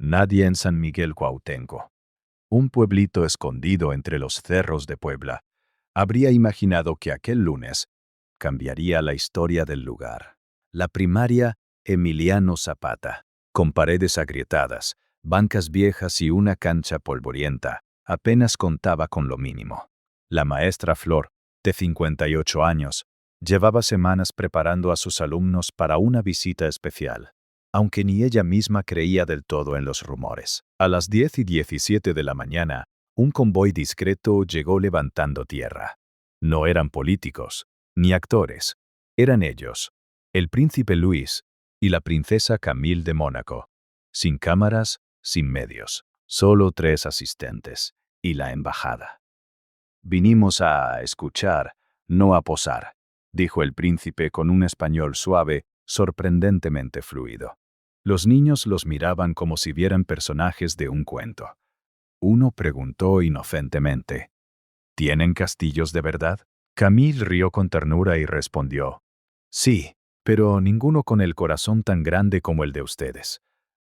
Nadie en San Miguel Cuauhtémoc, un pueblito escondido entre los cerros de Puebla, habría imaginado que aquel lunes cambiaría la historia del lugar. La primaria Emiliano Zapata, con paredes agrietadas, bancas viejas y una cancha polvorienta, apenas contaba con lo mínimo. La maestra Flor, de 58 años, llevaba semanas preparando a sus alumnos para una visita especial, aunque ni ella misma creía del todo en los rumores. A las 10:17 de la mañana, un convoy discreto llegó levantando tierra. No eran políticos, ni actores. Eran ellos, el príncipe Luis y la princesa Camille de Mónaco. Sin cámaras, sin medios, solo 3 asistentes y la embajada. «Vinimos a escuchar, no a posar», dijo el príncipe con un español suave, sorprendentemente fluido. Los niños los miraban como si vieran personajes de un cuento. Uno preguntó inocentemente: «¿Tienen castillos de verdad?». Camille rió con ternura y respondió: «Sí, pero ninguno con el corazón tan grande como el de ustedes».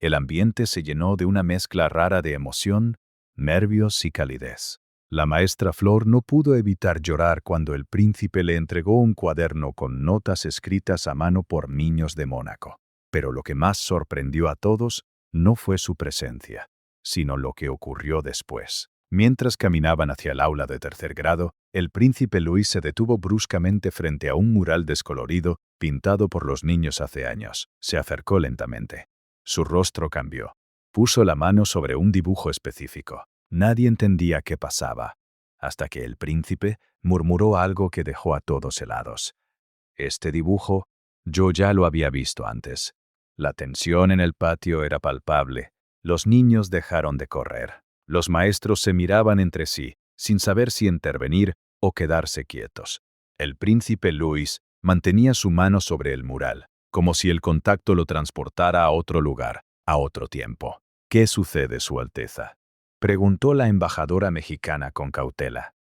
El ambiente se llenó de una mezcla rara de emoción, nervios y calidez. La maestra Flor no pudo evitar llorar cuando el príncipe le entregó un cuaderno con notas escritas a mano por niños de Mónaco. Pero lo que más sorprendió a todos no fue su presencia, sino lo que ocurrió después. Mientras caminaban hacia el aula de 3er grado, el príncipe Luis se detuvo bruscamente frente a un mural descolorido pintado por los niños hace años. Se acercó lentamente. Su rostro cambió. Puso la mano sobre un dibujo específico. Nadie entendía qué pasaba, hasta que el príncipe murmuró algo que dejó a todos helados. «Este dibujo, yo ya lo había visto antes». La tensión en el patio era palpable. Los niños dejaron de correr. Los maestros se miraban entre sí, sin saber si intervenir o quedarse quietos. El príncipe Luis mantenía su mano sobre el mural, como si el contacto lo transportara a otro lugar, a otro tiempo. «¿Qué sucede, Su Alteza?», preguntó la embajadora mexicana con cautela.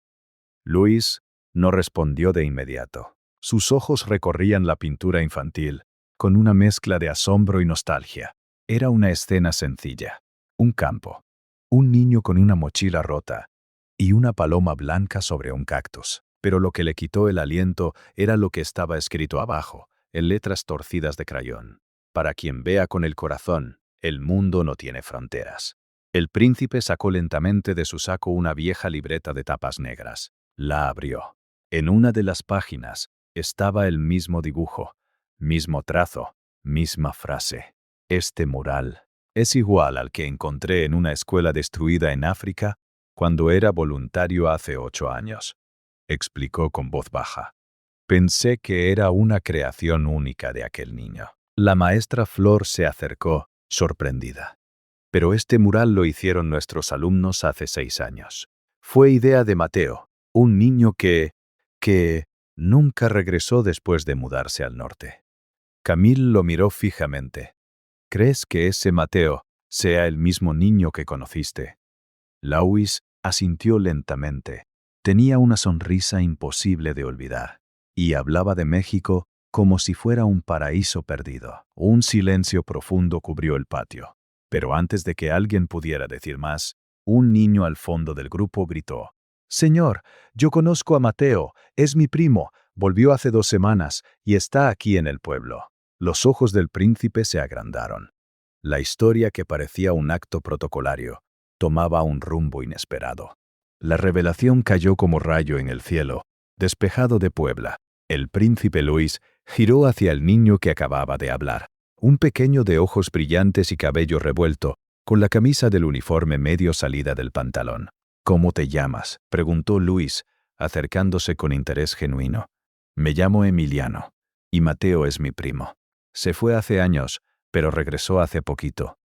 Luis no respondió de inmediato. Sus ojos recorrían la pintura infantil, con una mezcla de asombro y nostalgia. Era una escena sencilla. Un campo, un niño con una mochila rota y una paloma blanca sobre un cactus. Pero lo que le quitó el aliento era lo que estaba escrito abajo, en letras torcidas de crayón. «Para quien vea con el corazón, el mundo no tiene fronteras». El príncipe sacó lentamente de su saco una vieja libreta de tapas negras. La abrió. En una de las páginas estaba el mismo dibujo, mismo trazo, misma frase. «Este mural es igual al que encontré en una escuela destruida en África cuando era voluntario hace 8 años», explicó con voz baja. «Pensé que era una creación única de aquel niño». La maestra Flor se acercó, sorprendida. «Pero este mural lo hicieron nuestros alumnos hace 6 años. Fue idea de Mateo, un niño que nunca regresó después de mudarse al norte». Camille lo miró fijamente. «¿Crees que ese Mateo sea el mismo niño que conociste?». Luis asintió lentamente. Tenía una sonrisa imposible de olvidar, y hablaba de México como si fuera un paraíso perdido. Un silencio profundo cubrió el patio. Pero antes de que alguien pudiera decir más, un niño al fondo del grupo gritó: «Señor, yo conozco a Mateo, es mi primo, volvió hace 2 semanas y está aquí en el pueblo». Los ojos del príncipe se agrandaron. La historia, que parecía un acto protocolario, tomaba un rumbo inesperado. La revelación cayó como rayo en el cielo, despejado de Puebla. El príncipe Luis giró hacia el niño que acababa de hablar. Un pequeño de ojos brillantes y cabello revuelto, con la camisa del uniforme medio salida del pantalón. «¿Cómo te llamas?», preguntó Luis, acercándose con interés genuino. «Me llamo Emiliano, y Mateo es mi primo. Se fue hace años, pero regresó hace poquito.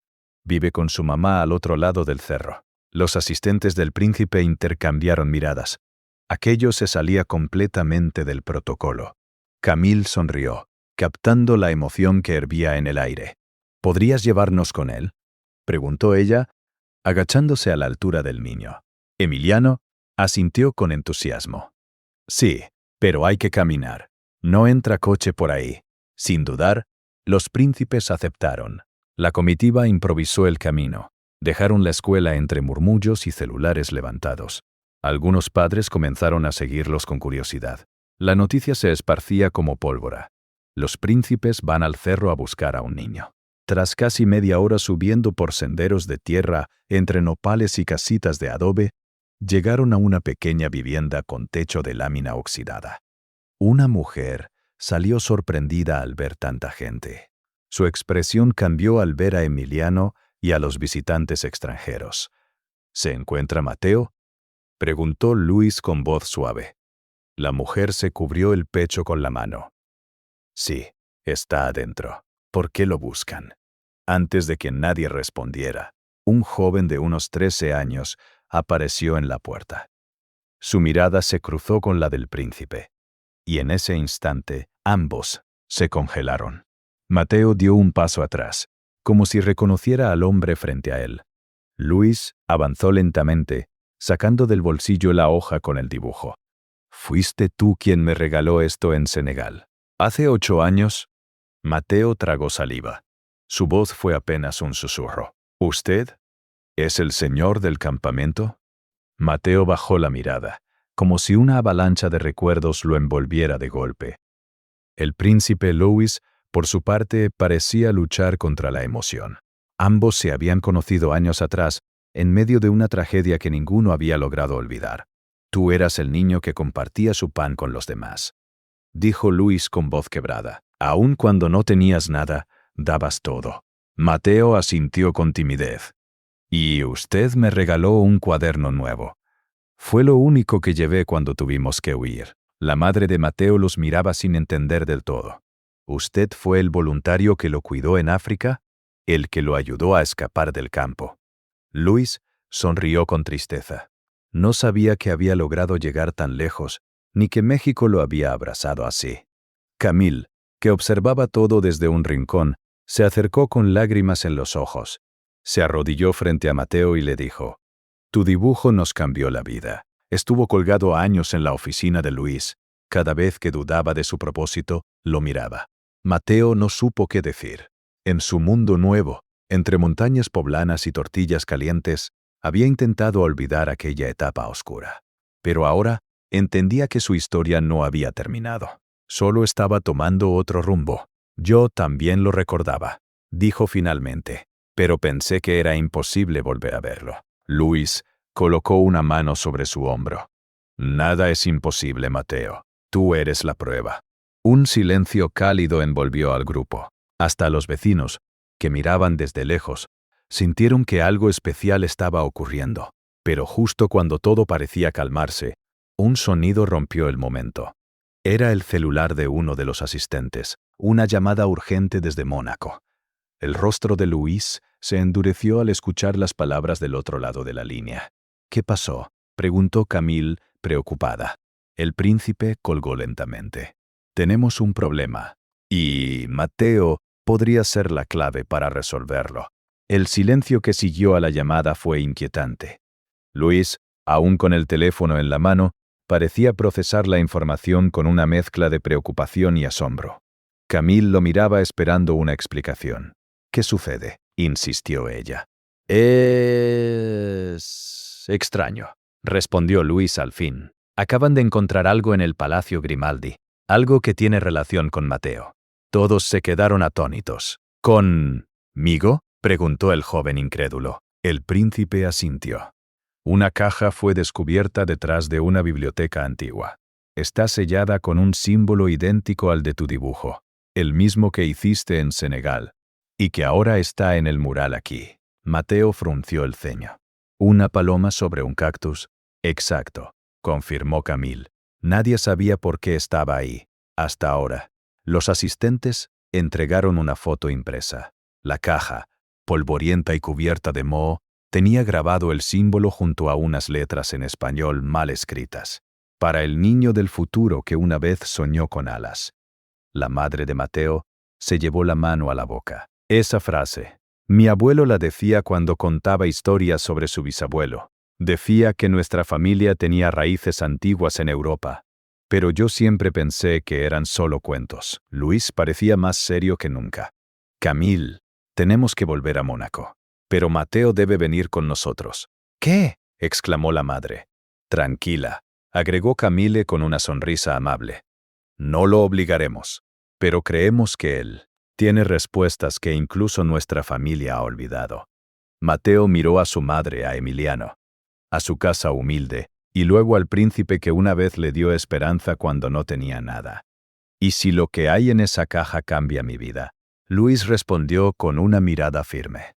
Vive con su mamá al otro lado del cerro». Los asistentes del príncipe intercambiaron miradas. Aquello se salía completamente del protocolo. Camille sonrió, captando la emoción que hervía en el aire. «¿Podrías llevarnos con él?», preguntó ella, agachándose a la altura del niño. Emiliano asintió con entusiasmo. «Sí, pero hay que caminar. No entra coche por ahí». Sin dudar, los príncipes aceptaron. La comitiva improvisó el camino. Dejaron la escuela entre murmullos y celulares levantados. Algunos padres comenzaron a seguirlos con curiosidad. La noticia se esparcía como pólvora. Los príncipes van al cerro a buscar a un niño. Tras casi media hora subiendo por senderos de tierra entre nopales y casitas de adobe, llegaron a una pequeña vivienda con techo de lámina oxidada. Una mujer salió sorprendida al ver tanta gente. Su expresión cambió al ver a Emiliano y a los visitantes extranjeros. ¿Se encuentra Mateo?, preguntó Luis con voz suave. La mujer se cubrió el pecho con la mano. Sí, está adentro. ¿Por qué lo buscan? Antes de que nadie respondiera, un joven de unos 13 años apareció en la puerta. Su mirada se cruzó con la del príncipe, y en ese instante ambos se congelaron. Mateo dio un paso atrás, como si reconociera al hombre frente a él. Luis avanzó lentamente, sacando del bolsillo la hoja con el dibujo. ¿Fuiste tú quien me regaló esto en Senegal? ¿Hace 8 años? Mateo tragó saliva. Su voz fue apenas un susurro. ¿Usted es el señor del campamento? Mateo bajó la mirada, como si una avalancha de recuerdos lo envolviera de golpe. El príncipe Louis, por su parte, parecía luchar contra la emoción. Ambos se habían conocido años atrás, en medio de una tragedia que ninguno había logrado olvidar. Tú eras el niño que compartía su pan con los demás, dijo Luis con voz quebrada. Aun cuando no tenías nada, dabas todo. Mateo asintió con timidez. Y usted me regaló un cuaderno nuevo. Fue lo único que llevé cuando tuvimos que huir. La madre de Mateo los miraba sin entender del todo. ¿Usted fue el voluntario que lo cuidó en África? ¿El que lo ayudó a escapar del campo? Luis sonrió con tristeza. No sabía que había logrado llegar tan lejos, ni que México lo había abrazado así. Camille, que observaba todo desde un rincón, se acercó con lágrimas en los ojos. Se arrodilló frente a Mateo y le dijo: «Tu dibujo nos cambió la vida». Estuvo colgado años en la oficina de Luis. Cada vez que dudaba de su propósito, lo miraba. Mateo no supo qué decir. En su mundo nuevo, entre montañas poblanas y tortillas calientes, había intentado olvidar aquella etapa oscura. Pero ahora entendía que su historia no había terminado. Solo estaba tomando otro rumbo. Yo también lo recordaba, dijo finalmente, pero pensé que era imposible volver a verlo. Luis colocó una mano sobre su hombro. Nada es imposible, Mateo. Tú eres la prueba. Un silencio cálido envolvió al grupo. Hasta los vecinos, que miraban desde lejos, sintieron que algo especial estaba ocurriendo. Pero justo cuando todo parecía calmarse, un sonido rompió el momento. Era el celular de uno de los asistentes, una llamada urgente desde Mónaco. El rostro de Luis se endureció al escuchar las palabras del otro lado de la línea. ¿Qué pasó?, preguntó Camille, preocupada. El príncipe colgó lentamente. Tenemos un problema, y Mateo podría ser la clave para resolverlo. El silencio que siguió a la llamada fue inquietante. Luis, aún con el teléfono en la mano, parecía procesar la información con una mezcla de preocupación y asombro. Camille lo miraba esperando una explicación. «¿Qué sucede?», insistió ella. «Es extraño», respondió Luis al fin. «Acaban de encontrar algo en el Palacio Grimaldi, algo que tiene relación con Mateo». Todos se quedaron atónitos. «¿Conmigo?», preguntó el joven incrédulo. El príncipe asintió. Una caja fue descubierta detrás de una biblioteca antigua. Está sellada con un símbolo idéntico al de tu dibujo, el mismo que hiciste en Senegal, y que ahora está en el mural aquí. Mateo frunció el ceño. «Una paloma sobre un cactus». «Exacto», confirmó Camille. Nadie sabía por qué estaba ahí, hasta ahora. Los asistentes entregaron una foto impresa. La caja, polvorienta y cubierta de moho, tenía grabado el símbolo junto a unas letras en español mal escritas. «Para el niño del futuro que una vez soñó con alas». La madre de Mateo se llevó la mano a la boca. Esa frase, mi abuelo la decía cuando contaba historias sobre su bisabuelo. Decía que nuestra familia tenía raíces antiguas en Europa. Pero yo siempre pensé que eran solo cuentos. Luis parecía más serio que nunca. «Camille, Tenemos que volver a Mónaco. Pero Mateo debe venir con nosotros. ¿Qué? Exclamó la madre. Tranquila, agregó Camille con una sonrisa amable. No lo obligaremos, pero creemos que él tiene respuestas que incluso nuestra familia ha olvidado. Mateo miró a su madre, a Emiliano, a su casa humilde, y luego al príncipe que una vez le dio esperanza cuando no tenía nada. ¿Y si lo que hay en esa caja cambia mi vida? Luis respondió con una mirada firme.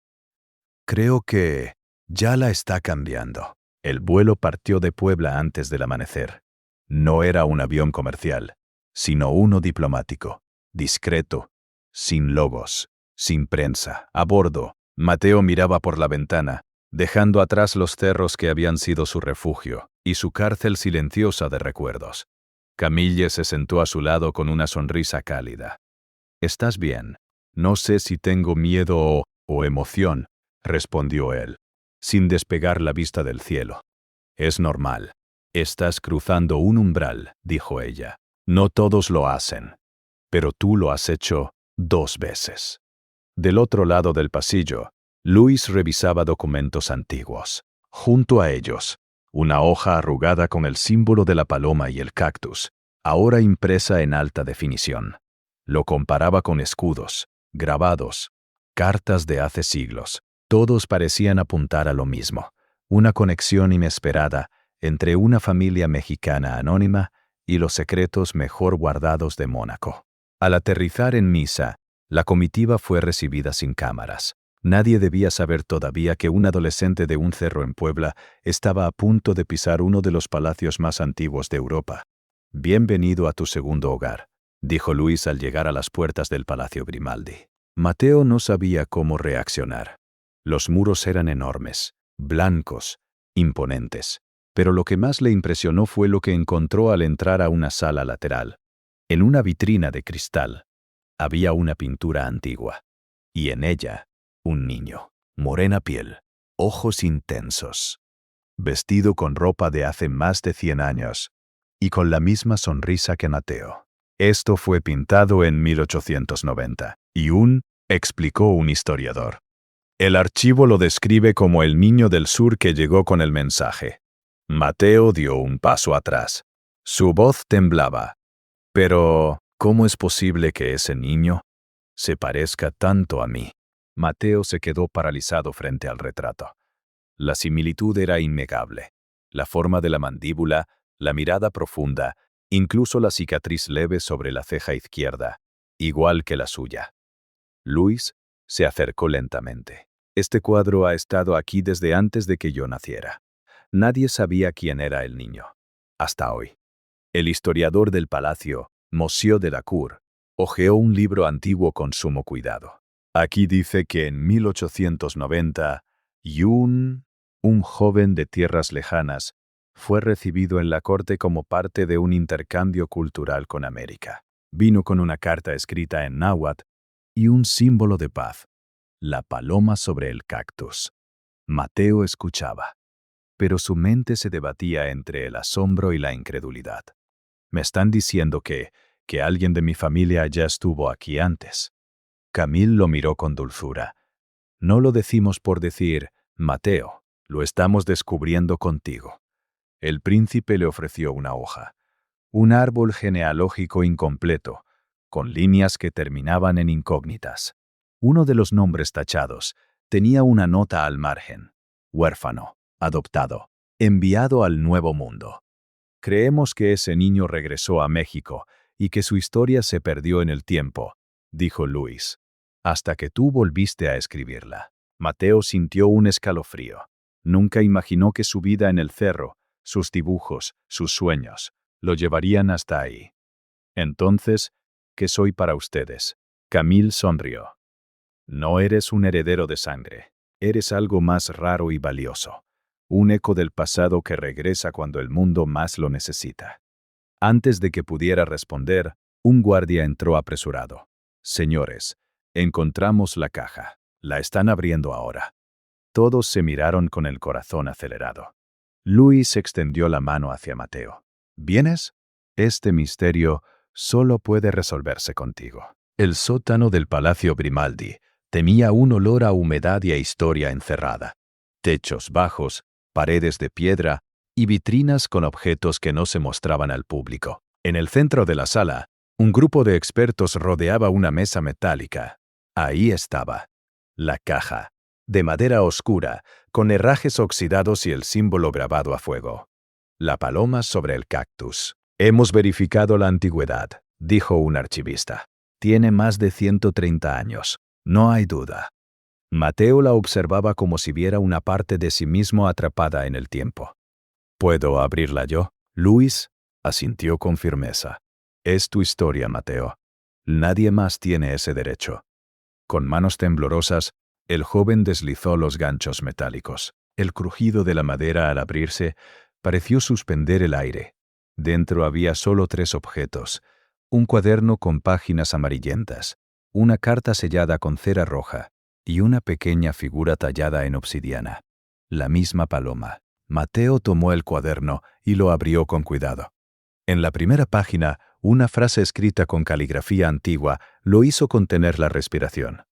Creo que ya la está cambiando. El vuelo partió de Puebla antes del amanecer. No era un avión comercial, sino uno diplomático, discreto, sin logos, sin prensa. A bordo, Mateo miraba por la ventana, dejando atrás los cerros que habían sido su refugio y su cárcel silenciosa de recuerdos. Camille se sentó a su lado con una sonrisa cálida. «¿Estás bien? No sé si tengo miedo o emoción», respondió él, sin despegar la vista del cielo. «Es normal. Estás cruzando un umbral», dijo ella. «No todos lo hacen, pero tú lo has hecho 2 veces». Del otro lado del pasillo, Luis revisaba documentos antiguos. Junto a ellos, una hoja arrugada con el símbolo de la paloma y el cactus, ahora impresa en alta definición. Lo comparaba con escudos, grabados, cartas de hace siglos. Todos parecían apuntar a lo mismo, una conexión inesperada entre una familia mexicana anónima y los secretos mejor guardados de Mónaco. Al aterrizar en Niza, la comitiva fue recibida sin cámaras. Nadie debía saber todavía que un adolescente de un cerro en Puebla estaba a punto de pisar uno de los palacios más antiguos de Europa. «Bienvenido a tu segundo hogar», dijo Luis al llegar a las puertas del Palacio Grimaldi. Mateo no sabía cómo reaccionar. Los muros eran enormes, blancos, imponentes, pero lo que más le impresionó fue lo que encontró al entrar a una sala lateral. En una vitrina de cristal había una pintura antigua, y en ella un niño, morena piel, ojos intensos, vestido con ropa de hace más de 100 años, y con la misma sonrisa que Mateo. Esto fue pintado en 1890, y explicó un historiador. El archivo lo describe como el niño del sur que llegó con el mensaje. Mateo dio un paso atrás. Su voz temblaba. Pero, ¿cómo es posible que ese niño se parezca tanto a mí? Mateo se quedó paralizado frente al retrato. La similitud era innegable. La forma de la mandíbula, la mirada profunda, incluso la cicatriz leve sobre la ceja izquierda, igual que la suya. Luis se acercó lentamente. Este cuadro ha estado aquí desde antes de que yo naciera. Nadie sabía quién era el niño, hasta hoy. El historiador del palacio, Monsieur de la Cour, hojeó un libro antiguo con sumo cuidado. Aquí dice que en 1890, un joven de tierras lejanas, fue recibido en la corte como parte de un intercambio cultural con América. Vino con una carta escrita en náhuatl y un símbolo de paz, la paloma sobre el cactus. Mateo escuchaba, pero su mente se debatía entre el asombro y la incredulidad. «Me están diciendo que alguien de mi familia ya estuvo aquí antes». Camille lo miró con dulzura. «No lo decimos por decir, Mateo, lo estamos descubriendo contigo». El príncipe le ofreció una hoja, un árbol genealógico incompleto, con líneas que terminaban en incógnitas. Uno de los nombres tachados tenía una nota al margen: huérfano, adoptado, enviado al Nuevo Mundo. «Creemos que ese niño regresó a México y que su historia se perdió en el tiempo», dijo Luis, «hasta que tú volviste a escribirla». Mateo sintió un escalofrío. Nunca imaginó que su vida en el cerro, sus dibujos, sus sueños, lo llevarían hasta ahí. «Entonces, ¿qué soy para ustedes?». Camille sonrió. «No eres un heredero de sangre. Eres algo más raro y valioso. Un eco del pasado que regresa cuando el mundo más lo necesita». Antes de que pudiera responder, un guardia entró apresurado. «Señores, encontramos la caja. La están abriendo ahora». Todos se miraron con el corazón acelerado. Luis extendió la mano hacia Mateo. «¿Vienes? Este misterio solo puede resolverse contigo». El sótano del Palacio Grimaldi Temía un olor a humedad y a historia encerrada. Techos bajos, paredes de piedra y vitrinas con objetos que no se mostraban al público. En el centro de la sala, un grupo de expertos rodeaba una mesa metálica. Ahí estaba la caja, de madera oscura, con herrajes oxidados y el símbolo grabado a fuego. La paloma sobre el cactus. Hemos verificado la antigüedad, dijo un archivista. Tiene más de 130 años, no hay duda. Mateo la observaba como si viera una parte de sí mismo atrapada en el tiempo. ¿Puedo abrirla yo? Luis asintió con firmeza. Es tu historia, Mateo. Nadie más tiene ese derecho. Con manos temblorosas, el joven deslizó los ganchos metálicos. El crujido de la madera al abrirse pareció suspender el aire. Dentro había solo 3 objetos: un cuaderno con páginas amarillentas, una carta sellada con cera roja y una pequeña figura tallada en obsidiana. La misma paloma. Mateo tomó el cuaderno y lo abrió con cuidado. En la primera página, una frase escrita con caligrafía antigua lo hizo contener la respiración.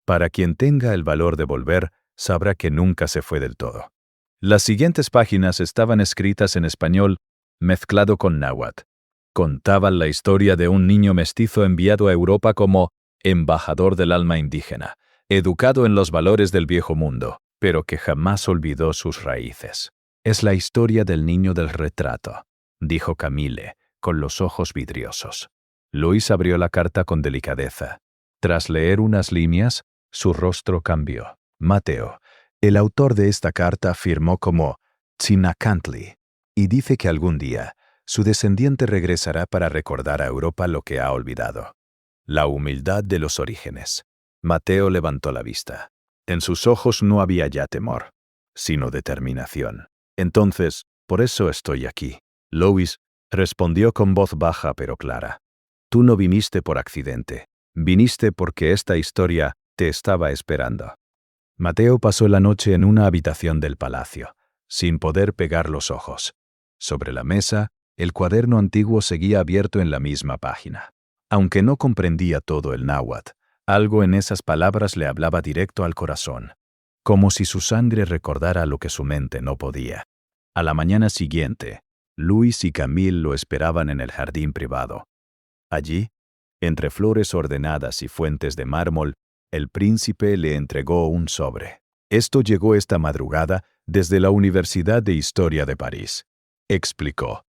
Para quien tenga el valor de volver, sabrá que nunca se fue del todo. Las siguientes páginas estaban escritas en español mezclado con náhuatl. Contaban la historia de un niño mestizo enviado a Europa como embajador del alma indígena, educado en los valores del viejo mundo, pero que jamás olvidó sus raíces. Es la historia del niño del retrato, dijo Camille, con los ojos vidriosos. Luis abrió la carta con delicadeza. Tras leer unas líneas, su rostro cambió. Mateo, el autor de esta carta, firmó como Tzinacantli y dice que algún día su descendiente regresará para recordar a Europa lo que ha olvidado. La humildad de los orígenes. Mateo levantó la vista. En sus ojos no había ya temor, sino determinación. Entonces, por eso estoy aquí. Luis respondió con voz baja pero clara. Tú no viniste por accidente. Viniste porque esta historia te estaba esperando. Mateo pasó la noche en una habitación del palacio, sin poder pegar los ojos. Sobre la mesa, el cuaderno antiguo seguía abierto en la misma página. Aunque no comprendía todo el náhuatl, algo en esas palabras le hablaba directo al corazón, como si su sangre recordara lo que su mente no podía. A la mañana siguiente, Luis y Camille lo esperaban en el jardín privado. Allí, entre flores ordenadas y fuentes de mármol, el príncipe le entregó un sobre. Esto llegó esta madrugada desde la Universidad de Historia de París, explicó.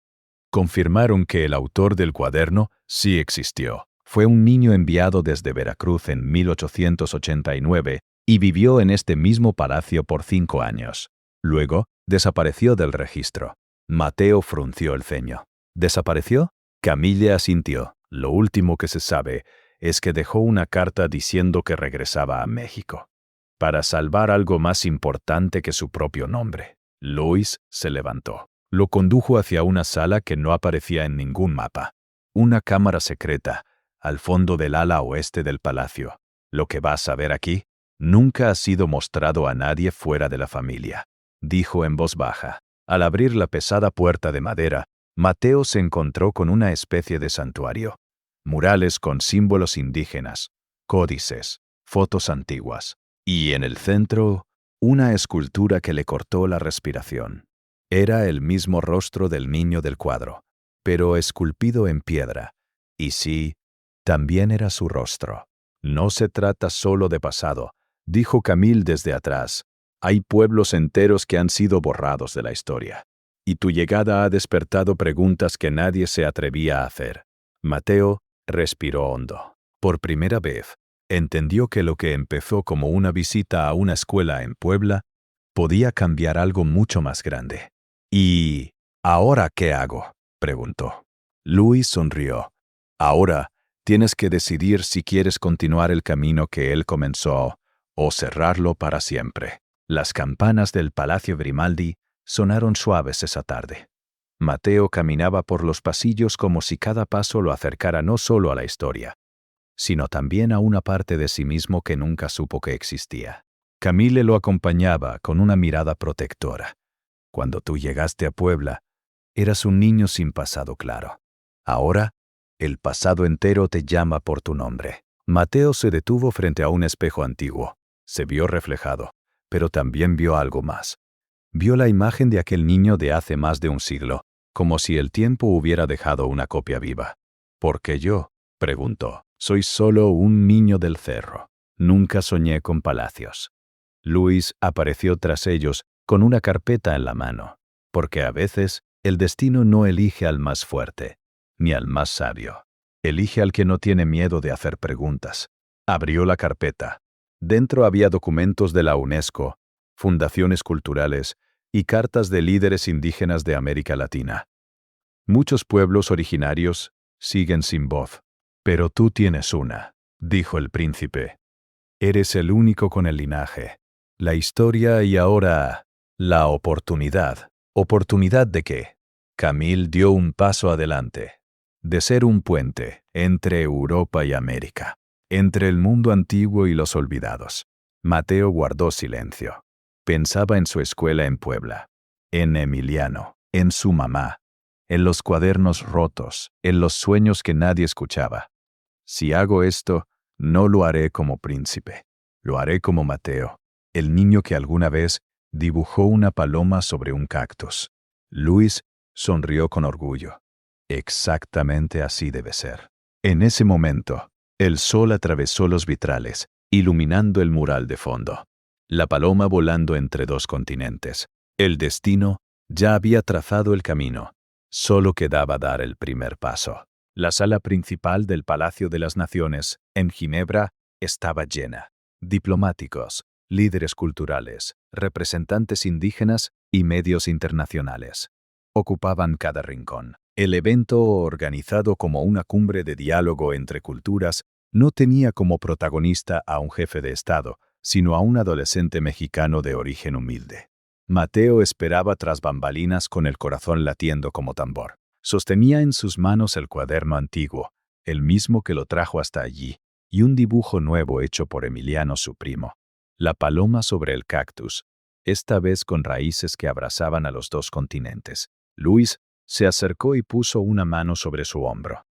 Confirmaron que el autor del cuaderno sí existió. Fue un niño enviado desde Veracruz en 1889 y vivió en este mismo palacio por 5 años. Luego, desapareció del registro. Mateo frunció el ceño. ¿Desapareció? Camille asintió. Lo último que se sabe es que dejó una carta diciendo que regresaba a México, para salvar algo más importante que su propio nombre. Luis se levantó. Lo condujo hacia una sala que no aparecía en ningún mapa. Una cámara secreta, al fondo del ala oeste del palacio. Lo que vas a ver aquí nunca ha sido mostrado a nadie fuera de la familia, dijo en voz baja. Al abrir la pesada puerta de madera, Mateo se encontró con una especie de santuario. Murales con símbolos indígenas, códices, fotos antiguas. Y en el centro, una escultura que le cortó la respiración. Era el mismo rostro del niño del cuadro, pero esculpido en piedra. Y sí, también era su rostro. No se trata solo de pasado, dijo Camille desde atrás. Hay pueblos enteros que han sido borrados de la historia. Y tu llegada ha despertado preguntas que nadie se atrevía a hacer. Mateo respiró hondo. Por primera vez, entendió que lo que empezó como una visita a una escuela en Puebla podía cambiar algo mucho más grande. ¿Y ahora qué hago?, preguntó. Luis sonrió. Ahora tienes que decidir si quieres continuar el camino que él comenzó o cerrarlo para siempre. Las campanas del Palacio Grimaldi sonaron suaves esa tarde. Mateo caminaba por los pasillos como si cada paso lo acercara no solo a la historia, sino también a una parte de sí mismo que nunca supo que existía. Camille lo acompañaba con una mirada protectora. Cuando tú llegaste a Puebla, eras un niño sin pasado claro. Ahora, el pasado entero te llama por tu nombre. Mateo se detuvo frente a un espejo antiguo. Se vio reflejado, pero también vio algo más. Vio la imagen de aquel niño de hace más de un siglo, como si el tiempo hubiera dejado una copia viva. ¿Por qué yo?, preguntó. Soy solo un niño del cerro. Nunca soñé con palacios. Luis apareció tras ellos con una carpeta en la mano, porque a veces el destino no elige al más fuerte, ni al más sabio. Elige al que no tiene miedo de hacer preguntas. Abrió la carpeta. Dentro había documentos de la UNESCO, fundaciones culturales y cartas de líderes indígenas de América Latina. Muchos pueblos originarios siguen sin voz, pero tú tienes una, dijo el príncipe. Eres el único con el linaje, la historia y ahora la oportunidad. ¿Oportunidad de qué? Camille dio un paso adelante. De ser un puente entre Europa y América, entre el mundo antiguo y los olvidados. Mateo guardó silencio. Pensaba en su escuela en Puebla, en Emiliano, en su mamá, en los cuadernos rotos, en los sueños que nadie escuchaba. Si hago esto, no lo haré como príncipe. Lo haré como Mateo, el niño que alguna vez dibujó una paloma sobre un cactus. Luis sonrió con orgullo. Exactamente así debe ser. En ese momento, el sol atravesó los vitrales, iluminando el mural de fondo. La paloma volando entre dos continentes. El destino ya había trazado el camino. Solo quedaba dar el primer paso. La sala principal del Palacio de las Naciones, en Ginebra, estaba llena. Diplomáticos, líderes culturales, representantes indígenas y medios internacionales. Ocupaban cada rincón. El evento, organizado como una cumbre de diálogo entre culturas, no tenía como protagonista a un jefe de Estado, sino a un adolescente mexicano de origen humilde. Mateo esperaba tras bambalinas con el corazón latiendo como tambor. Sostenía en sus manos el cuaderno antiguo, el mismo que lo trajo hasta allí, y un dibujo nuevo hecho por Emiliano, su primo. La paloma sobre el cactus, esta vez con raíces que abrazaban a los dos continentes. Luis se acercó y puso una mano sobre su hombro.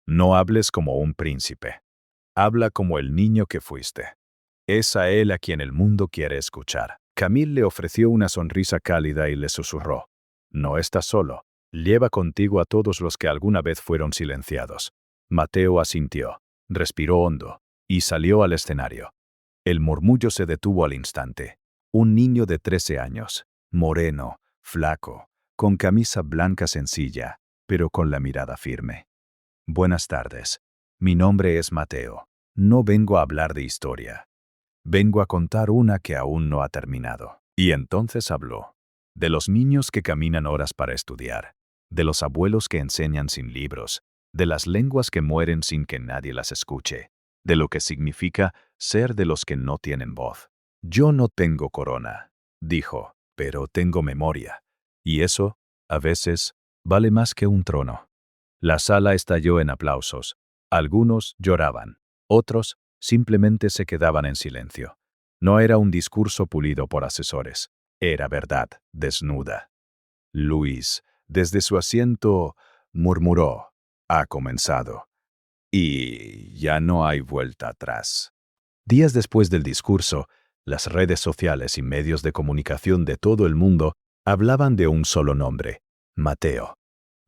No hables como un príncipe. Habla como el niño que fuiste. Es a él a quien el mundo quiere escuchar. Camille le ofreció una sonrisa cálida y le susurró. No estás solo. Lleva contigo a todos los que alguna vez fueron silenciados. Mateo asintió, respiró hondo y salió al escenario. El murmullo se detuvo al instante. Un niño de 13 años, moreno, flaco, con camisa blanca sencilla, pero con la mirada firme. Buenas tardes. Mi nombre es Mateo. No vengo a hablar de historia. Vengo a contar una que aún no ha terminado. Y entonces habló. De los niños que caminan horas para estudiar, de los abuelos que enseñan sin libros, de las lenguas que mueren sin que nadie las escuche, de lo que significa ser de los que no tienen voz. Yo no tengo corona, dijo, pero tengo memoria. Y eso, a veces, vale más que un trono. La sala estalló en aplausos. Algunos lloraban, otros simplemente se quedaban en silencio. No era un discurso pulido por asesores. Era verdad, desnuda. Luis, desde su asiento, murmuró. Ha comenzado. Y ya no hay vuelta atrás. Días después del discurso, las redes sociales y medios de comunicación de todo el mundo hablaban de un solo nombre, Mateo.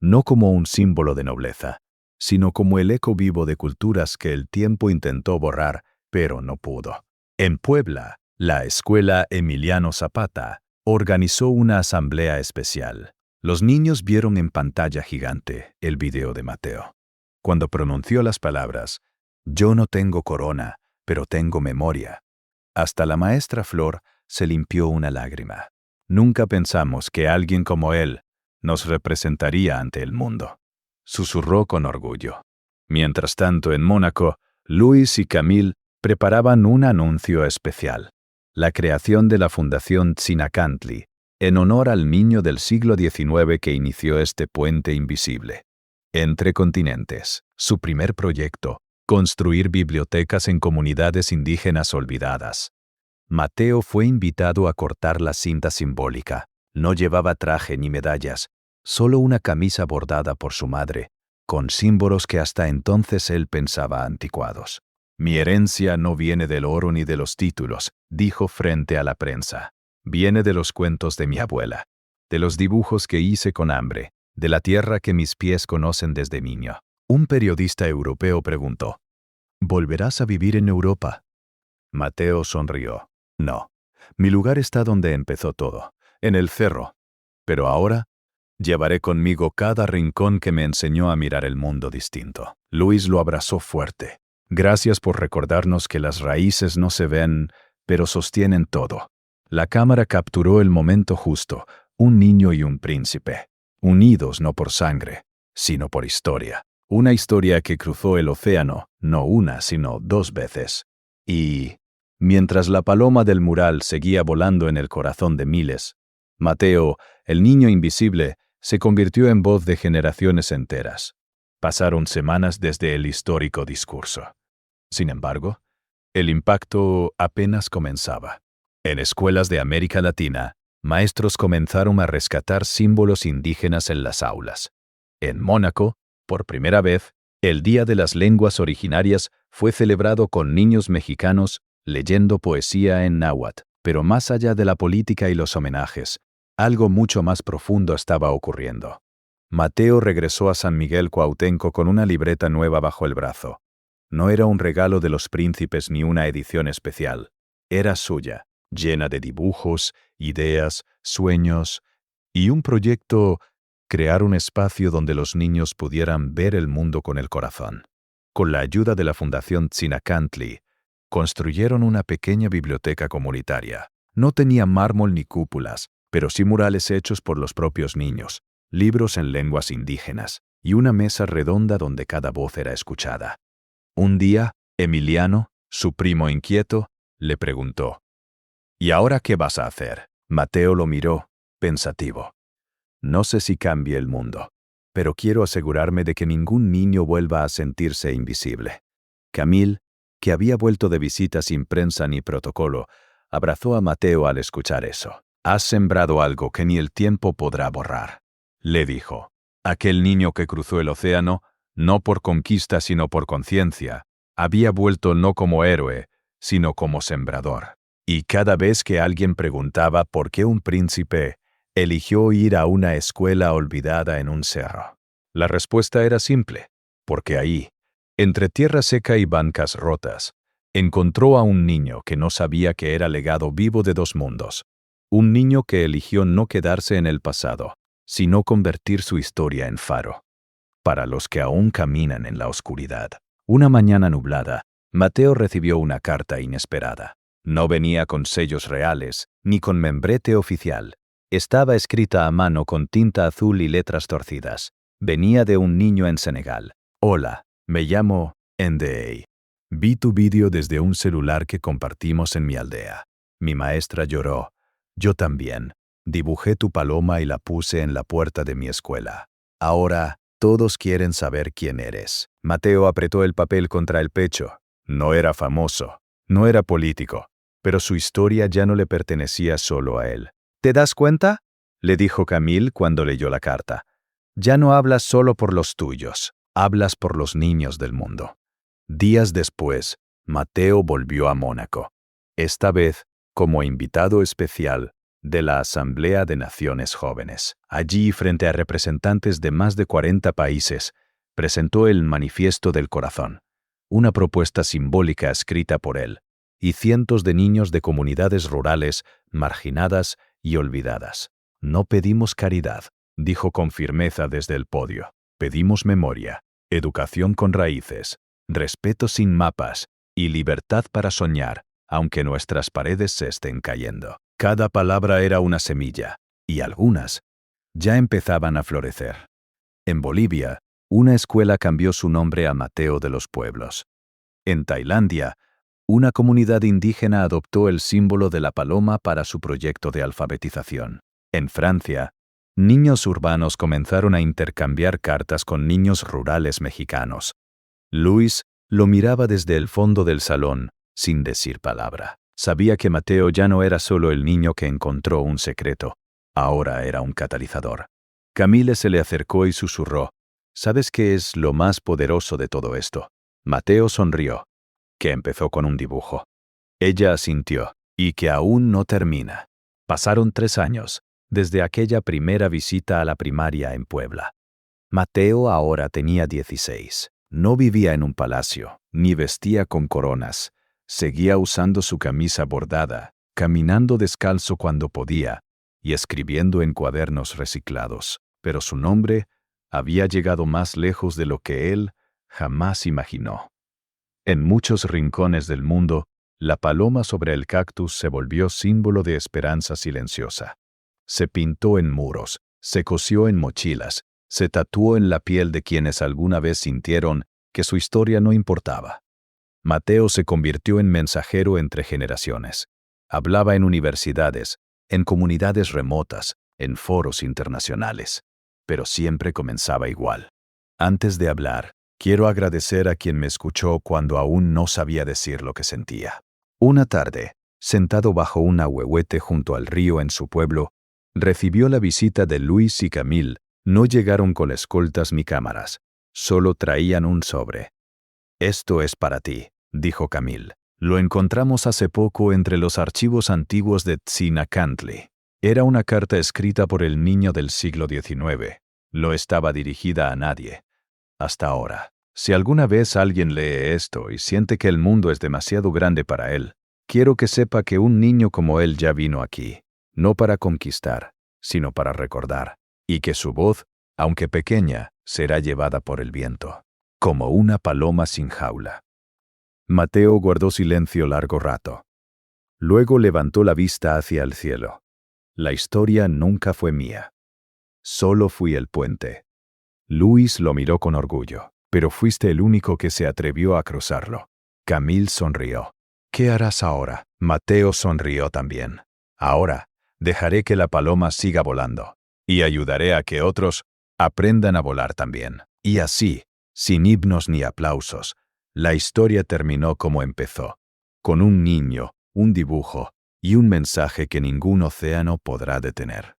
No como un símbolo de nobleza, sino como el eco vivo de culturas que el tiempo intentó borrar, pero no pudo. En Puebla, la escuela Emiliano Zapata organizó una asamblea especial. Los niños vieron en pantalla gigante el video de Mateo. Cuando pronunció las palabras, «Yo no tengo corona, pero tengo memoria», hasta la maestra Flor se limpió una lágrima. Nunca pensamos que alguien como él nos representaría ante el mundo, susurró con orgullo. Mientras tanto, en Mónaco, Luis y Camille preparaban un anuncio especial, la creación de la Fundación Tzinacantli, en honor al niño del siglo XIX que inició este puente invisible. Entre continentes, su primer proyecto, construir bibliotecas en comunidades indígenas olvidadas. Mateo fue invitado a cortar la cinta simbólica. No llevaba traje ni medallas, solo una camisa bordada por su madre, con símbolos que hasta entonces él pensaba anticuados. Mi herencia no viene del oro ni de los títulos, dijo frente a la prensa. Viene de los cuentos de mi abuela, de los dibujos que hice con hambre, de la tierra que mis pies conocen desde niño. Un periodista europeo preguntó, ¿volverás a vivir en Europa? Mateo sonrió. No, mi lugar está donde empezó todo, en el cerro. Pero ahora llevaré conmigo cada rincón que me enseñó a mirar el mundo distinto. Luis lo abrazó fuerte. Gracias por recordarnos que las raíces no se ven, pero sostienen todo. La cámara capturó el momento justo, un niño y un príncipe, unidos no por sangre, sino por historia. Una historia que cruzó el océano, no una, sino 2 veces. Y, mientras la paloma del mural seguía volando en el corazón de miles, Mateo, el niño invisible, se convirtió en voz de generaciones enteras. Pasaron semanas desde el histórico discurso. Sin embargo, el impacto apenas comenzaba. En escuelas de América Latina, maestros comenzaron a rescatar símbolos indígenas en las aulas. En Mónaco, por primera vez, el Día de las Lenguas Originarias fue celebrado con niños mexicanos leyendo poesía en náhuatl. Pero más allá de la política y los homenajes, algo mucho más profundo estaba ocurriendo. Mateo regresó a San Miguel Cuauhtémoc con una libreta nueva bajo el brazo. No era un regalo de los príncipes ni una edición especial. Era suya, llena de dibujos, ideas, sueños y un proyecto: crear un espacio donde los niños pudieran ver el mundo con el corazón. Con la ayuda de la Fundación Tzinacantli, construyeron una pequeña biblioteca comunitaria. No tenía mármol ni cúpulas, pero sí murales hechos por los propios niños, libros en lenguas indígenas y una mesa redonda donde cada voz era escuchada. Un día, Emiliano, su primo inquieto, le preguntó, ¿y ahora qué vas a hacer? Mateo lo miró, pensativo. No sé si cambie el mundo, pero quiero asegurarme de que ningún niño vuelva a sentirse invisible. Camille, que había vuelto de visita sin prensa ni protocolo, abrazó a Mateo al escuchar eso. Has sembrado algo que ni el tiempo podrá borrar, le dijo. Aquel niño que cruzó el océano, no por conquista sino por conciencia, había vuelto no como héroe, sino como sembrador. Y cada vez que alguien preguntaba por qué un príncipe eligió ir a una escuela olvidada en un cerro, la respuesta era simple: porque ahí, entre tierra seca y bancas rotas, encontró a un niño que no sabía que era legado vivo de 2 mundos. Un niño que eligió no quedarse en el pasado, sino convertir su historia en faro. Para los que aún caminan en la oscuridad. Una mañana nublada, Mateo recibió una carta inesperada. No venía con sellos reales, ni con membrete oficial. Estaba escrita a mano con tinta azul y letras torcidas. Venía de un niño en Senegal. Hola, me llamo Ndei. Vi tu vídeo desde un celular que compartimos en mi aldea. Mi maestra lloró. Yo también. Dibujé tu paloma y la puse en la puerta de mi escuela. Ahora, todos quieren saber quién eres. Mateo apretó el papel contra el pecho. No era famoso, no era político, pero su historia ya no le pertenecía solo a él. ¿Te das cuenta?, le dijo Camille cuando leyó la carta. Ya no hablas solo por los tuyos, hablas por los niños del mundo. Días después, Mateo volvió a Mónaco, esta vez como invitado especial de la Asamblea de Naciones Jóvenes. Allí, frente a representantes de más de 40 países, presentó el Manifiesto del Corazón, una propuesta simbólica escrita por él, y cientos de niños de comunidades rurales, marginadas y olvidadas. No pedimos caridad, dijo con firmeza desde el podio. Pedimos memoria, educación con raíces, respeto sin mapas y libertad para soñar, aunque nuestras paredes se estén cayendo. Cada palabra era una semilla, y algunas ya empezaban a florecer. En Bolivia, una escuela cambió su nombre a Mateo de los Pueblos. En Tailandia, una comunidad indígena adoptó el símbolo de la paloma para su proyecto de alfabetización. En Francia, niños urbanos comenzaron a intercambiar cartas con niños rurales mexicanos. Luis lo miraba desde el fondo del salón, sin decir palabra. Sabía que Mateo ya no era solo el niño que encontró un secreto, ahora era un catalizador. Camille se le acercó y susurró: ¿sabes qué es lo más poderoso de todo esto? Mateo sonrió. que empezó con un dibujo. Ella asintió, y que aún no termina. Pasaron 3 años, desde aquella primera visita a la primaria en Puebla. Mateo ahora tenía 16. No vivía en un palacio, ni vestía con coronas. Seguía usando su camisa bordada, caminando descalzo cuando podía, y escribiendo en cuadernos reciclados. Pero su nombre había llegado más lejos de lo que él jamás imaginó. En muchos rincones del mundo, la paloma sobre el cactus se volvió símbolo de esperanza silenciosa. Se pintó en muros, se cosió en mochilas, se tatuó en la piel de quienes alguna vez sintieron que su historia no importaba. Mateo se convirtió en mensajero entre generaciones. Hablaba en universidades, en comunidades remotas, en foros internacionales. Pero siempre comenzaba igual. Antes de hablar, quiero agradecer a quien me escuchó cuando aún no sabía decir lo que sentía. Una tarde, sentado bajo un ahuehuete junto al río en su pueblo, recibió la visita de Luis y Camille. No llegaron con escoltas ni cámaras, solo traían un sobre. «Esto es para ti», dijo Camille. «Lo encontramos hace poco entre los archivos antiguos de Tzinacantli. Era una carta escrita por el niño del siglo XIX. No estaba dirigida a nadie. Hasta ahora. Si alguna vez alguien lee esto y siente que el mundo es demasiado grande para él, quiero que sepa que un niño como él ya vino aquí, no para conquistar, sino para recordar, y que su voz, aunque pequeña, será llevada por el viento, como una paloma sin jaula». Mateo guardó silencio largo rato. Luego levantó la vista hacia el cielo. «La historia nunca fue mía. Solo fui el puente». Luis lo miró con orgullo. «Pero fuiste el único que se atrevió a cruzarlo». Camille sonrió. «¿Qué harás ahora?» Mateo sonrió también. «Ahora, dejaré que la paloma siga volando. Y ayudaré a que otros aprendan a volar también». Y así, sin himnos ni aplausos, la historia terminó como empezó, con un niño, un dibujo y un mensaje que ningún océano podrá detener.